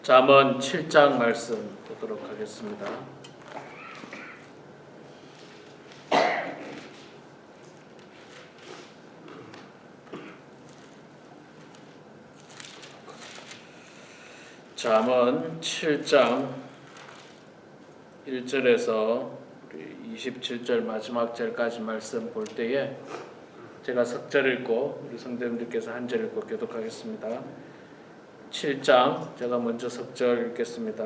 잠언 7장 말씀 보도록 하겠습니다. 잠언 7장 1절에서 27절 마지막 절까지 말씀 볼 때에 제가 석절 읽고 우리 성도님들께서 한 절 읽고 교독하겠습니다. 7장 제가 먼저 석절 읽겠습니다.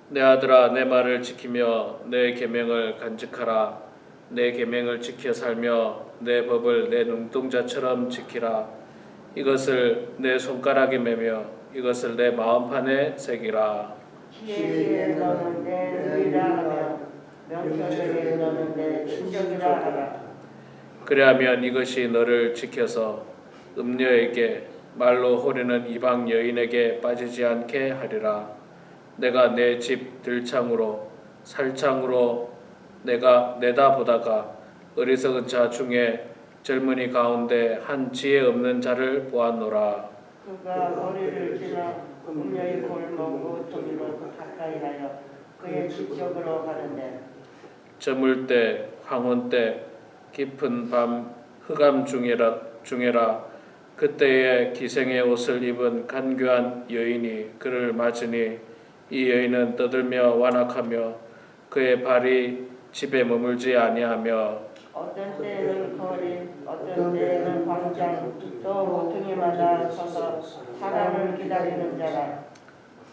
내 아들아, 내 말을 지키며 내 계명을 간직하라. 내 계명을 지켜 살며 내 법을 내 눈동자처럼 지키라. 이것을 내 손가락에 매며 이것을 내 마음판에 새기라. 지혜에 너는 내 의라 하며 명철에게 너는 내 친정이라 하라. 그리하면 이것이 너를 지켜서 음녀에게 말로 호르는 이방 여인에게 빠지지 않게 하리라. 내가 내 집 들창으로 살창으로 내가 내다보다가 어리석은 자 중에 젊은이 가운데 한 지혜 없는 자를 보았노라. 그가 거리를 지나 음녀의 골목 우토리로 가까이 하여 그의 지적으로 가는데 저물 때 황혼 때 깊은 밤 흑암 중에라 그때에 기생의 옷을 입은 간교한 여인이 그를 맞으니 이 여인은 떠들며 완악하며 그의 발이 집에 머물지 아니하며 어떤 때에는 거리 어떤 때에는 광장 또 모퉁이마다 서서 사람을 기다리는 자라.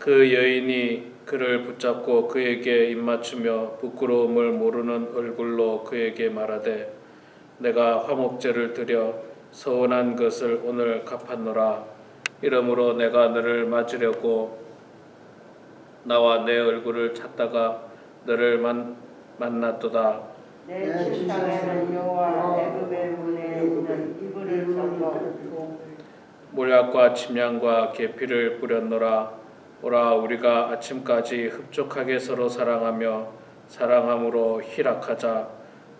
그 여인이 그를 붙잡고 그에게 입맞추며 부끄러움을 모르는 얼굴로 그에게 말하되 내가 화목제를 드려 서운한 것을 오늘 갚았노라. 이러므로 내가 너를 맞으려고 나와 내 얼굴을 찾다가 너를 만났도다. 내 침상에는 여호와 애굽의 문에 있는 이불을 섞어 몰약과 침향과 계피를 뿌렸노라. 오라, 우리가 아침까지 흡족하게 서로 사랑하며 사랑함으로 희락하자.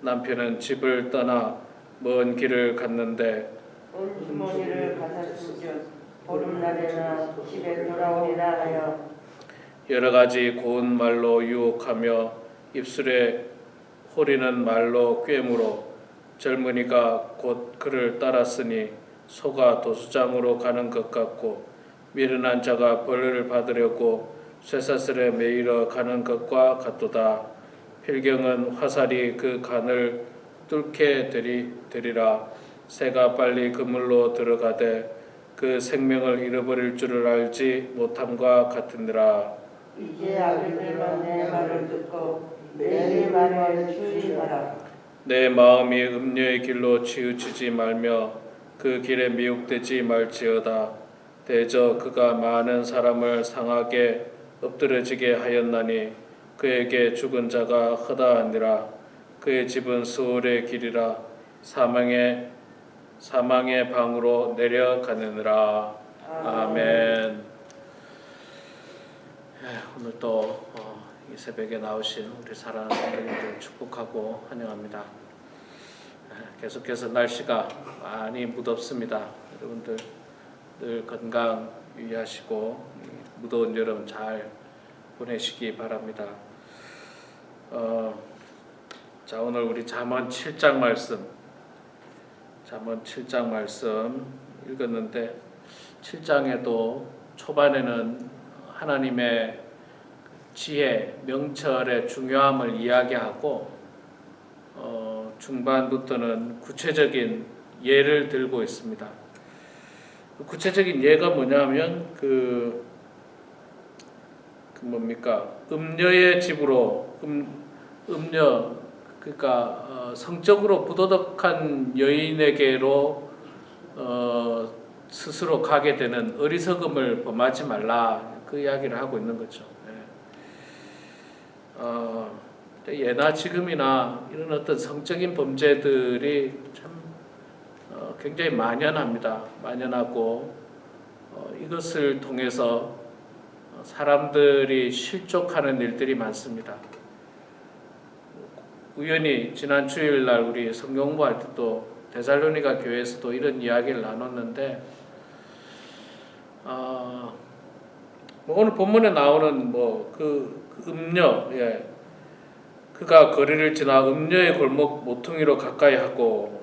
남편은 집을 떠나 먼 길을 갔는데 온 주머니를 가졌은즉 보름날에나 집에 돌아오리라 하여 여러 가지 고운 말로 유혹하며 입술에 호리는 말로 꿰물어 젊은이가 곧 그를 따랐으니 소가 도수장으로 가는 것 같고 미련한 자가 벌을 받으려고 쇠사슬에 매이러 가는 것과 같도다. 필경은 화살이 그 간을 뚫게 되리라. 새가 빨리 그물로 들어가되 그 생명을 잃어버릴 줄을 알지 못함과 같으니라. 이제 아들들아 내 말을 듣고 내 말에 주의하라. 내 마음이 음녀의 길로 치우치지 말며 그 길에 미혹되지 말지어다. 대저 그가 많은 사람을 상하게 엎드러지게 하였나니 그에게 죽은 자가 허다하니라. 그의 집은 수월의 길이라 사망의 방으로 내려가느니라. 아멘. 오늘 또 이 새벽에 나오신 우리 사랑하는 성도님들 축복하고 환영합니다. 계속해서 날씨가 많이 무덥습니다. 여러분들 늘 건강 유의하시고 무더운 여름 잘 보내시기 바랍니다. 자, 오늘 우리 잠언 7장 말씀 읽었는데 7장에도 초반에는 하나님의 지혜, 명철의 중요함을 이야기하고 중반부터는 구체적인 예를 들고 있습니다. 구체적인 예가 뭐냐면 음녀의 집으로 음녀 그러니까 성적으로 부도덕한 여인에게로 스스로 가게 되는 어리석음을 범하지 말라, 그 이야기를 하고 있는 거죠. 예나 지금이나 이런 어떤 성적인 범죄들이 참 굉장히 만연하고 이것을 통해서 사람들이 실족하는 일들이 많습니다. 우연히 지난 주일날 우리 성경 공부할 때도 데살로니가 교회에서도 이런 이야기를 나눴는데 뭐 오늘 본문에 나오는 그 음녀, 예, 그가 거리를 지나 음녀의 골목 모퉁이로 가까이 하고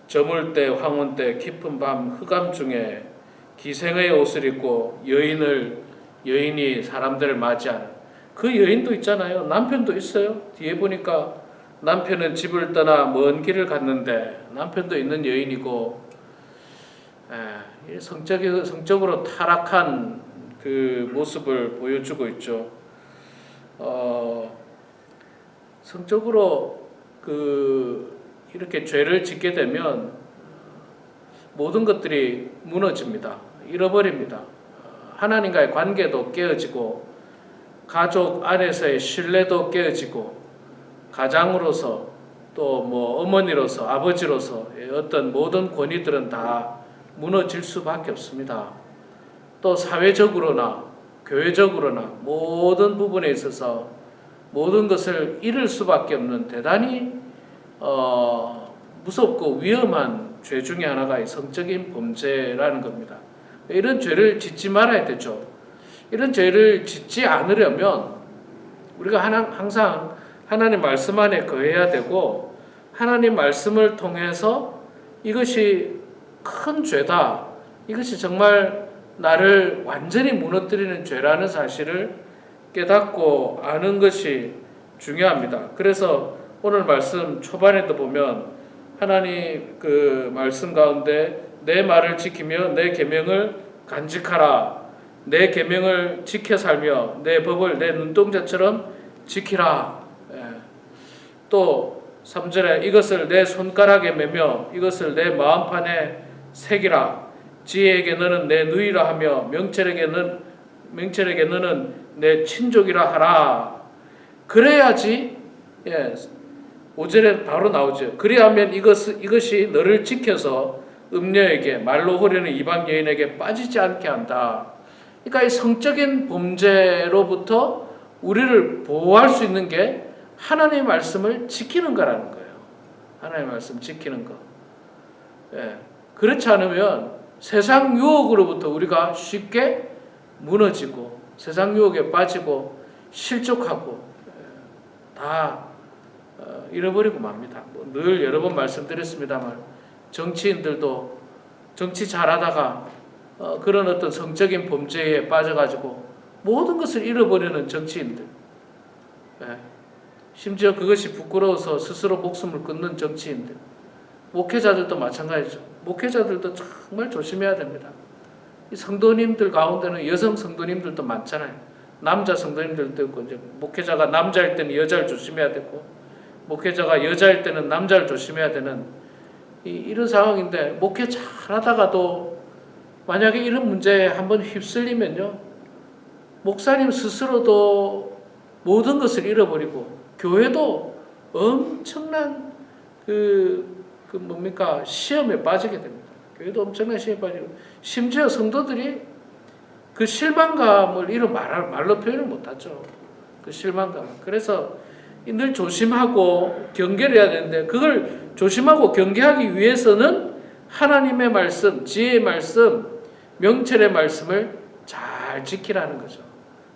저물 때 황혼 때 깊은 밤 흑암 중에 기생의 옷을 입고 여인이 사람들을 맞이하는 그 여인도 있잖아요. 남편도 있어요. 뒤에 보니까 남편은 집을 떠나 먼 길을 갔는데 남편도 있는 여인이고, 성적으로 타락한 그 모습을 보여주고 있죠. 성적으로 이렇게 죄를 짓게 되면 모든 것들이 무너집니다. 잃어버립니다. 하나님과의 관계도 깨어지고 가족 안에서의 신뢰도 깨어지고 가장으로서 또 어머니로서 아버지로서 어떤 모든 권위들은 다 무너질 수밖에 없습니다. 또 사회적으로나 교회적으로나 모든 부분에 있어서 모든 것을 잃을 수밖에 없는 대단히 무섭고 위험한 죄 중에 하나가 이 성적인 범죄라는 겁니다. 이런 죄를 짓지 말아야 되죠. 이런 죄를 짓지 않으려면 우리가 항상 하나님 말씀 안에 거해야 되고 하나님 말씀을 통해서 이것이 큰 죄다, 이것이 정말 나를 완전히 무너뜨리는 죄라는 사실을 깨닫고 아는 것이 중요합니다. 그래서 오늘 말씀 초반에도 보면 하나님 그 말씀 가운데 내 말을 지키며 내 계명을 간직하라, 내 계명을 지켜 살며 내 법을 내 눈동자처럼 지키라. 또 3절에 이것을 내 손가락에 매며 이것을 내 마음판에 새기라. 지혜에게 너는 내 누이라 하며 명철에게 너는 내 친족이라 하라. 그래야지, 5절에 바로 나오죠. 그리하면 이것이 너를 지켜서 음녀에게 말로 호려는 이방 여인에게 빠지지 않게 한다. 그러니까 이 성적인 범죄로부터 우리를 보호할 수 있는 게 하나님의 말씀을 지키는 거라는 거예요. 하나님의 말씀 지키는 거. 그렇지 않으면 세상 유혹으로부터 우리가 쉽게 무너지고 세상 유혹에 빠지고 실족하고 다 잃어버리고 맙니다. 늘 여러 번 말씀드렸습니다만 정치인들도 정치 잘하다가 그런 어떤 성적인 범죄에 빠져가지고 모든 것을 잃어버리는 정치인들, 심지어 그것이 부끄러워서 스스로 목숨을 끊는 정치인들, 목회자들도 마찬가지죠. 목회자들도 정말 조심해야 됩니다. 이 성도님들 가운데는 여성 성도님들도 많잖아요. 남자 성도님들도 있고, 이제 목회자가 남자일 때는 여자를 조심해야 되고, 목회자가 여자일 때는 남자를 조심해야 되는 이런 상황인데, 목회 잘하다가도 만약에 이런 문제에 한번 휩쓸리면요, 목사님 스스로도 모든 것을 잃어버리고 교회도 엄청난 시험에 빠지게 됩니다. 교회도 엄청난 시험에 빠지고, 심지어 성도들이 그 실망감을 말로 표현을 못하죠. 그 실망감. 그래서 늘 조심하고 경계를 해야 되는데, 그걸 조심하고 경계하기 위해서는 하나님의 말씀, 지혜의 말씀, 명철의 말씀을 잘 지키라는 거죠.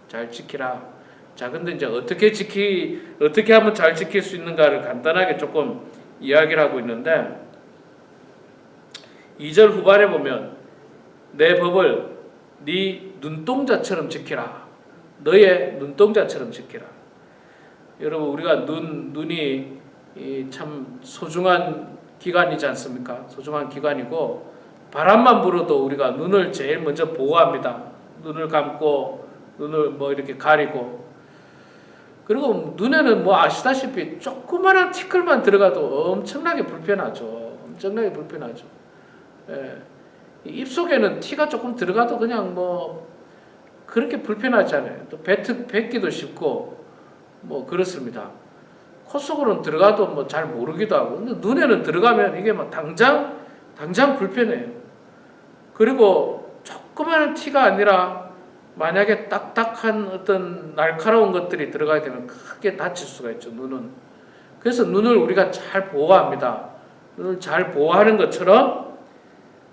잘 지키라. 자, 근데 이제 어떻게 하면 잘 지킬 수 있는가를 간단하게 조금 이야기를 하고 있는데, 2절 후반에 보면 내 법을 네 눈동자처럼 지키라. 너의 눈동자처럼 지키라. 여러분, 우리가 눈이 참 소중한 기관이지 않습니까? 소중한 기관이고, 바람만 불어도 우리가 눈을 제일 먼저 보호합니다. 눈을 감고 눈을 이렇게 가리고, 그리고 눈에는 아시다시피 조그마한 티끌만 들어가도 엄청나게 불편하죠. 엄청나게 불편하죠. 입속에는 티가 조금 들어가도 그냥 그렇게 불편하지 않아요. 또 뱉기도 쉽고 그렇습니다. 코 속으로는 들어가도 잘 모르기도 하고, 근데 눈에는 들어가면 이게 당장 불편해요. 그리고 조그마한 티가 아니라 만약에 딱딱한 어떤 날카로운 것들이 들어가게 되면 크게 다칠 수가 있죠, 눈은. 그래서 눈을 우리가 잘 보호합니다. 눈을 잘 보호하는 것처럼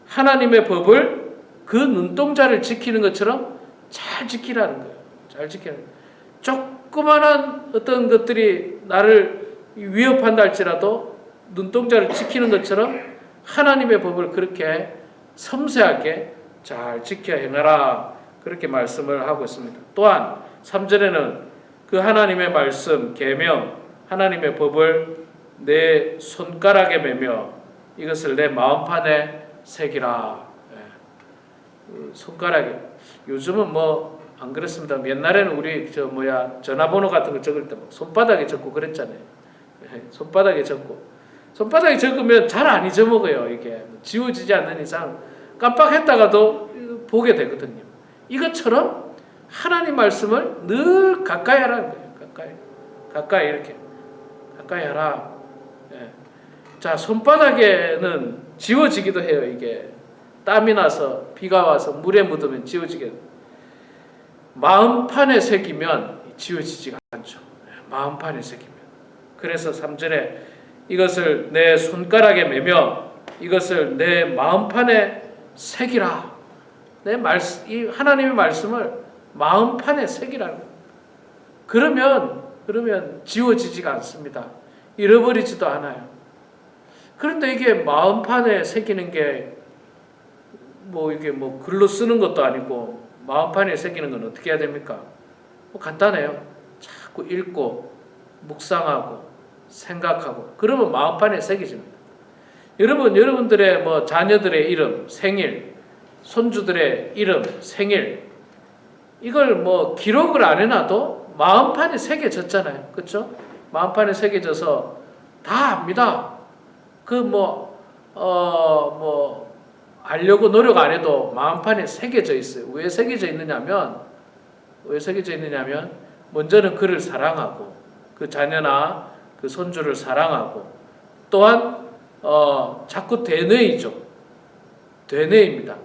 하나님의 법을 그 눈동자를 지키는 것처럼 잘 지키라는 거예요. 잘 지키라는 거예요. 조그만한 어떤 것들이 나를 위협한다 할지라도 눈동자를 지키는 것처럼 하나님의 법을 그렇게 섬세하게 잘 지켜 행하라, 그렇게 말씀을 하고 있습니다. 또한 3절에는 그 하나님의 말씀, 계명, 하나님의 법을 내 손가락에 매며 이것을 내 마음판에 새기라. 손가락에. 요즘은 뭐 안 그렇습니다. 옛날에는 우리 전화번호 같은 거 적을 때 손바닥에 적고 그랬잖아요. 손바닥에 적으면 잘 안 잊어먹어요. 이게 지워지지 않는 이상 깜빡했다가도 보게 되거든요. 이것처럼 하나님 말씀을 늘 가까이 하라는 거예요. 가까이 이렇게 가까이 하라. 자, 손바닥에는 지워지기도 해요. 이게 땀이 나서 비가 와서 물에 묻으면 지워지게 돼요. 마음판에 새기면 지워지지가 않죠. 마음판에 새기면. 그래서 3절에 이것을 내 손가락에 매며 이것을 내 마음판에 새기라. 이 하나님의 말씀을 마음판에 새기라는 거예요. 그러면 지워지지가 않습니다. 잃어버리지도 않아요. 그런데 이게 마음판에 새기는 게 이게 글로 쓰는 것도 아니고 마음판에 새기는 건 어떻게 해야 됩니까? 간단해요. 자꾸 읽고 묵상하고 생각하고 그러면 마음판에 새겨집니다. 여러분들의 자녀들의 이름, 생일, 손주들의 이름, 생일 이걸 기록을 안 해놔도 마음판에 새겨졌잖아요. 그렇죠? 마음판에 새겨져서 다 압니다. 알려고 노력 안 해도 마음판에 새겨져 있어요. 왜 새겨져 있느냐면 먼저는 그를 사랑하고 그 자녀나 그 손주를 사랑하고 또한 자꾸 되뇌이죠. 되뇌입니다.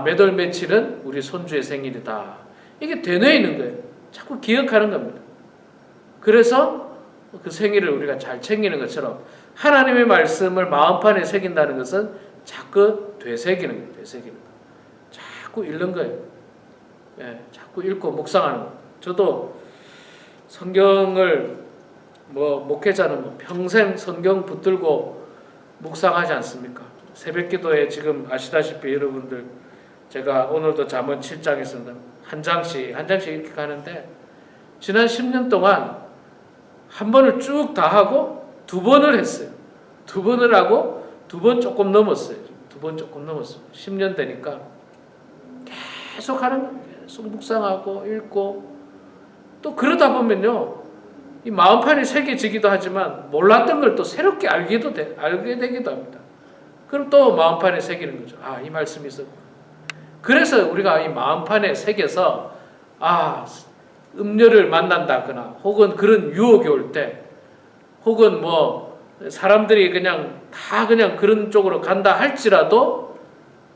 몇 월 며칠은 우리 손주의 생일이다. 이게 되뇌이는 거예요. 자꾸 기억하는 겁니다. 그래서 그 생일을 우리가 잘 챙기는 것처럼 하나님의 말씀을 마음판에 새긴다는 것은 자꾸 되새기는 거예요. 되새기는 거. 자꾸 읽는 거예요. 자꾸 읽고 묵상하는 거. 저도 성경을 목회자는 평생 성경 붙들고 묵상하지 않습니까? 새벽기도에 지금 아시다시피 여러분들 제가 오늘도 잠언 7장 있습니다. 한 장씩 이렇게 가는데 지난 10년 동안 한 번을 쭉 다 하고 2번을 했어요. 2번을 하고 2번 조금 넘었어요. 2번 조금 넘었어요. 10년 되니까 계속 하는 거예요. 계속 묵상하고 읽고 또 그러다 보면요. 이 마음판에 새겨지기도 하지만 몰랐던 걸 또 새롭게 알게 되기도 합니다. 그럼 또 마음판에 새기는 거죠. 이 말씀이 있었구나. 그래서 우리가 이 마음판에 새겨서 음료를 만난다거나 혹은 그런 유혹이 올 때 혹은 사람들이 그냥 그런 쪽으로 간다 할지라도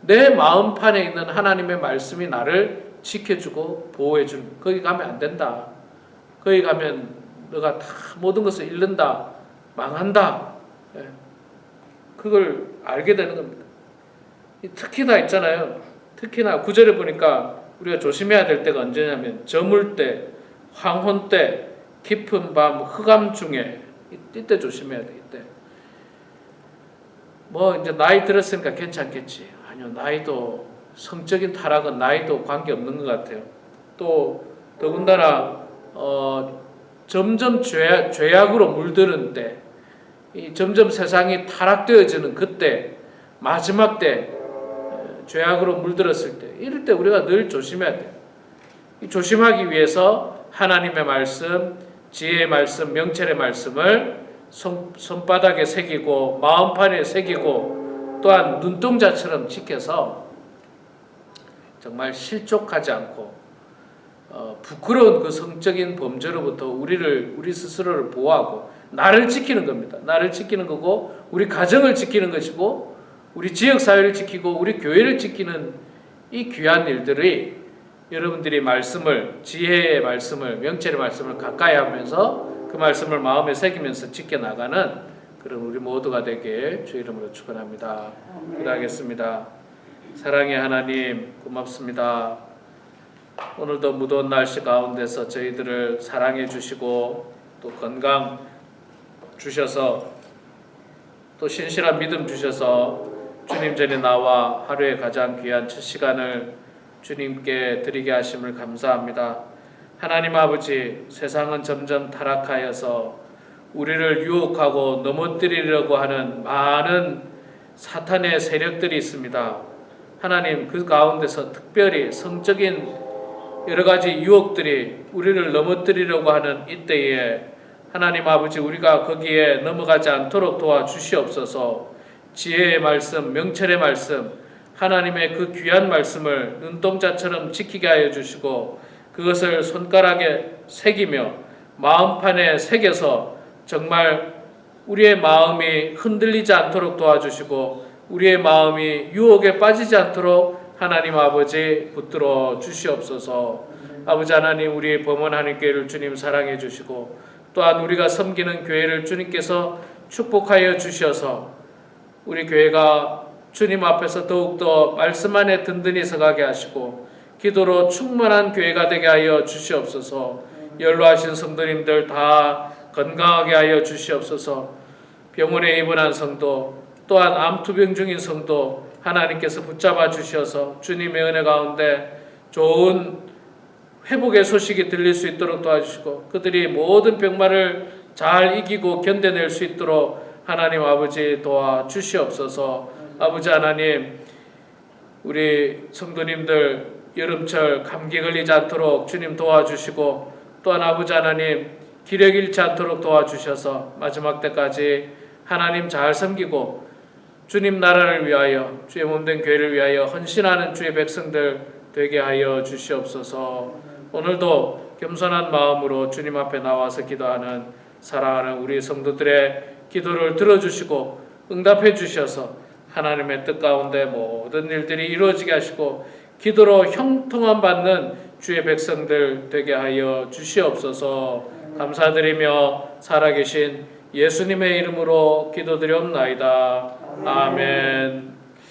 내 마음판에 있는 하나님의 말씀이 나를 지켜주고 보호해주는 거기 가면 안 된다. 거기 가면 너가 다 모든 것을 잃는다. 망한다. 그걸 알게 되는 겁니다. 특히나 있잖아요. 특히나 9절에 보니까 우리가 조심해야 될 때가 언제냐면 저물 때, 황혼 때, 깊은 밤, 흑암 중에 이때 조심해야 돼. 이때. 이제 나이 들었으니까 괜찮겠지. 아니요. 나이도 성적인 타락은 나이도 관계없는 것 같아요. 또 더군다나 점점 죄악으로 물드는 때, 점점 세상이 타락되어지는 그때, 마지막 때 죄악으로 물들었을 때, 이럴 때 우리가 늘 조심해야 돼요. 조심하기 위해서 하나님의 말씀, 지혜의 말씀, 명철의 말씀을 손바닥에 새기고 마음판에 새기고 또한 눈동자처럼 지켜서 정말 실족하지 않고 부끄러운 그 성적인 범죄로부터 우리 스스로를 보호하고 나를 지키는 겁니다. 나를 지키는 거고 우리 가정을 지키는 것이고 우리 지역사회를 지키고 우리 교회를 지키는 이 귀한 일들이 여러분들이 말씀을 지혜의 말씀을 명철의 말씀을 가까이 하면서 그 말씀을 마음에 새기면서 지켜나가는 그런 우리 모두가 되길 주 이름으로 축원합니다. 기도하겠습니다. 사랑의 하나님 고맙습니다. 오늘도 무더운 날씨 가운데서 저희들을 사랑해 주시고 또 건강 주셔서 또 신실한 믿음 주셔서 주님 전에 나와 하루의 가장 귀한 첫 시간을 주님께 드리게 하심을 감사합니다. 하나님 아버지, 세상은 점점 타락하여서 우리를 유혹하고 넘어뜨리려고 하는 많은 사탄의 세력들이 있습니다. 하나님, 그 가운데서 특별히 성적인 여러 가지 유혹들이 우리를 넘어뜨리려고 하는 이때에 하나님 아버지, 우리가 거기에 넘어가지 않도록 도와주시옵소서. 지혜의 말씀, 명철의 말씀, 하나님의 그 귀한 말씀을 눈동자처럼 지키게 하여 주시고 그것을 손가락에 새기며 마음판에 새겨서 정말 우리의 마음이 흔들리지 않도록 도와주시고 우리의 마음이 유혹에 빠지지 않도록 하나님 아버지 붙들어 주시옵소서. 아버지 하나님, 우리 범원 하나님교회를 주님 사랑해 주시고 또한 우리가 섬기는 교회를 주님께서 축복하여 주셔서 우리 교회가 주님 앞에서 더욱더 말씀 안에 든든히 서가게 하시고 기도로 충만한 교회가 되게 하여 주시옵소서. 연로하신 성도님들 다 건강하게 하여 주시옵소서. 병원에 입원한 성도 또한 암투병 중인 성도 하나님께서 붙잡아 주셔서 주님의 은혜 가운데 좋은 회복의 소식이 들릴 수 있도록 도와주시고 그들이 모든 병마를 잘 이기고 견뎌낼 수 있도록 하나님 아버지 도와주시옵소서. 아버지 하나님, 우리 성도님들 여름철 감기 걸리지 않도록 주님 도와주시고 또한 아버지 하나님 기력 잃지 않도록 도와주셔서 마지막 때까지 하나님 잘 섬기고 주님 나라를 위하여 주의 몸된 교회를 위하여 헌신하는 주의 백성들 되게 하여 주시옵소서. 오늘도 겸손한 마음으로 주님 앞에 나와서 기도하는 사랑하는 우리 성도들의 기도를 들어주시고 응답해 주셔서 하나님의 뜻 가운데 모든 일들이 이루어지게 하시고 기도로 형통함 받는 주의 백성들 되게 하여 주시옵소서. 감사드리며 살아계신 예수님의 이름으로 기도드리옵나이다. 아멘.